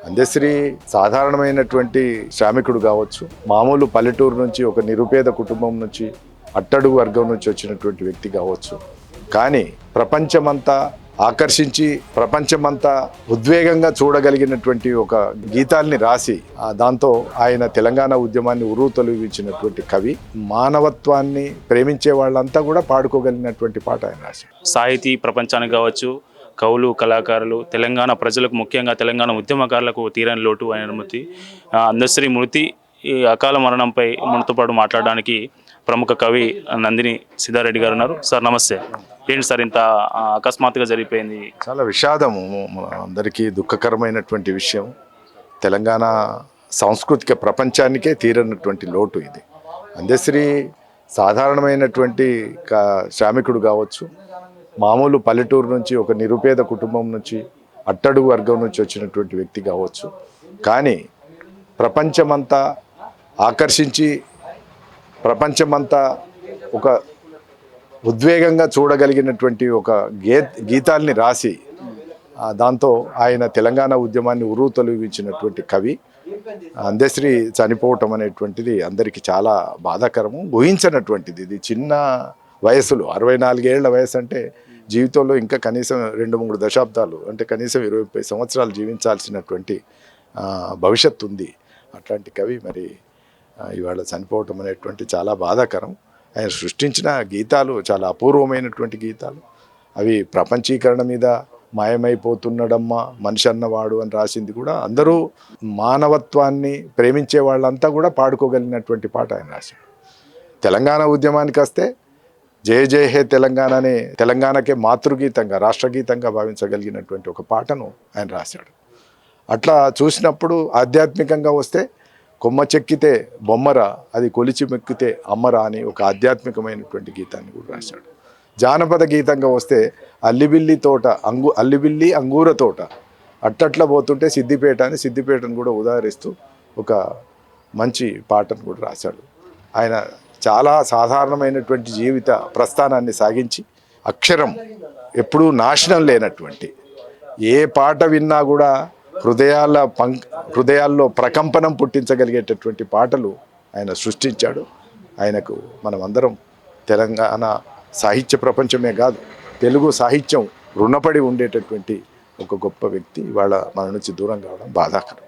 అందశ్రీ సాధారణమైనటువంటి శ్రామికుడు కావచ్చు, మామూలు పల్లెటూరు నుంచి ఒక నిరుపేద కుటుంబం నుంచి అట్టడుగు వర్గం నుంచి వచ్చినటువంటి వ్యక్తి కావచ్చు. కానీ ప్రపంచమంతా ఆకర్షించి ప్రపంచమంతా ఉద్వేగంగా చూడగలిగినటువంటి ఒక గీతాల్ని రాసి దాంతో ఆయన తెలంగాణ ఉద్యమాన్ని ఉర్రూతలూగించినటువంటి కవి. మానవత్వాన్ని ప్రేమించే వాళ్ళంతా కూడా పాడుకోగలిగినటువంటి పాట ఆయన రాశాడు. సాహితీ ప్రపంచానికి కావచ్చు, కవులు, కళాకారులు, తెలంగాణ ప్రజలకు, ముఖ్యంగా తెలంగాణ ఉద్యమకారులకు తీరని లోటు అయిన మృతి. అందశ్రీ మృతి, ఈ అకాల మరణంపై మనతో పాటు మాట్లాడడానికి ప్రముఖ కవి నందిని సిద్ధారెడ్డి గారు ఉన్నారు. సార్ నమస్తే. ఏంటి సార్ ఇంత అకస్మాత్తుగా జరిగిపోయింది? చాలా విషాదము, అందరికీ దుఃఖకరమైనటువంటి విషయం. తెలంగాణ సాంస్కృతిక ప్రపంచానికే తీరనటువంటి లోటు ఇది. అందశ్రీ సాధారణమైనటువంటి శ్రామికుడు కావచ్చు, మామూలు పల్లెటూరు నుంచి ఒక నిరుపేద కుటుంబం నుంచి అట్టడుగు వర్గం నుంచి వచ్చినటువంటి వ్యక్తి కావచ్చు. కానీ ప్రపంచమంతా ఆకర్షించి ప్రపంచమంతా ఒక ఉద్వేగంగా చూడగలిగినటువంటి ఒక గీతాల్ని రాసి దాంతో ఆయన తెలంగాణ ఉద్యమాన్ని ఉర్రూతలూగించినటువంటి కవి. అందశ్రీ చనిపోవటం అనేటువంటిది అందరికీ చాలా బాధాకరము, ఊహించినటువంటిది. ఇది చిన్న వయసులో 64 ఏళ్ల వయసు అంటే జీవితంలో ఇంకా కనీసం 2-3 దశాబ్దాలు అంటే కనీసం 20-30 సంవత్సరాలు జీవించాల్సినటువంటి భవిష్యత్తు ఉంది. అట్లాంటి కవి మరి ఇవాళ చనిపోవటం అనేటువంటి చాలా బాధాకరం. ఆయన సృష్టించిన గీతాలు చాలా అపూర్వమైనటువంటి గీతాలు. అవి ప్రపంచీకరణ మీద మాయమైపోతున్నాడమ్మా మనిషి అన్నవాడు అని రాసింది కూడా అందరూ మానవత్వాన్ని ప్రేమించే వాళ్ళంతా కూడా పాడుకోగలిగినటువంటి పాట ఆయన రాశాడు. తెలంగాణ ఉద్యమానికి వస్తే జయ జయ హే తెలంగాణ అనే తెలంగాణకే మాతృగీతంగా, రాష్ట్రగీతంగా భావించగలిగినటువంటి ఒక పాటను ఆయన రాశాడు. అట్లా చూసినప్పుడు ఆధ్యాత్మికంగా వస్తే కొమ్మ చెక్కితే బొమ్మరా, అది కొలిచి మెక్కితే అమ్మరా అని ఒక ఆధ్యాత్మికమైనటువంటి గీతాన్ని కూడా రాశాడు. జానపద గీతంగా వస్తే అల్లిబిల్లి అంగూర తోట అట్టట్లా పోతుంటే సిద్దిపేట అని సిద్దిపేటను కూడా ఉదాహరిస్తూ ఒక మంచి పాటను కూడా రాశాడు. ఆయన చాలా సాధారణమైనటువంటి జీవిత ప్రస్థానాన్ని సాగించి అక్షరం ఎప్పుడూ నాశనం లేనటువంటి, ఏ పాట విన్నా కూడా హృదయాల్లో ప్రకంపనం పుట్టించగలిగేటటువంటి పాటలు ఆయన సృష్టించాడు. ఆయనకు మనం అందరం తెలంగాణ సాహిత్య ప్రపంచమే కాదు, తెలుగు సాహిత్యం రుణపడి ఉండేటటువంటి ఒక గొప్ప వ్యక్తి ఇవాళ మన నుంచి దూరం కావడం బాధాకరం.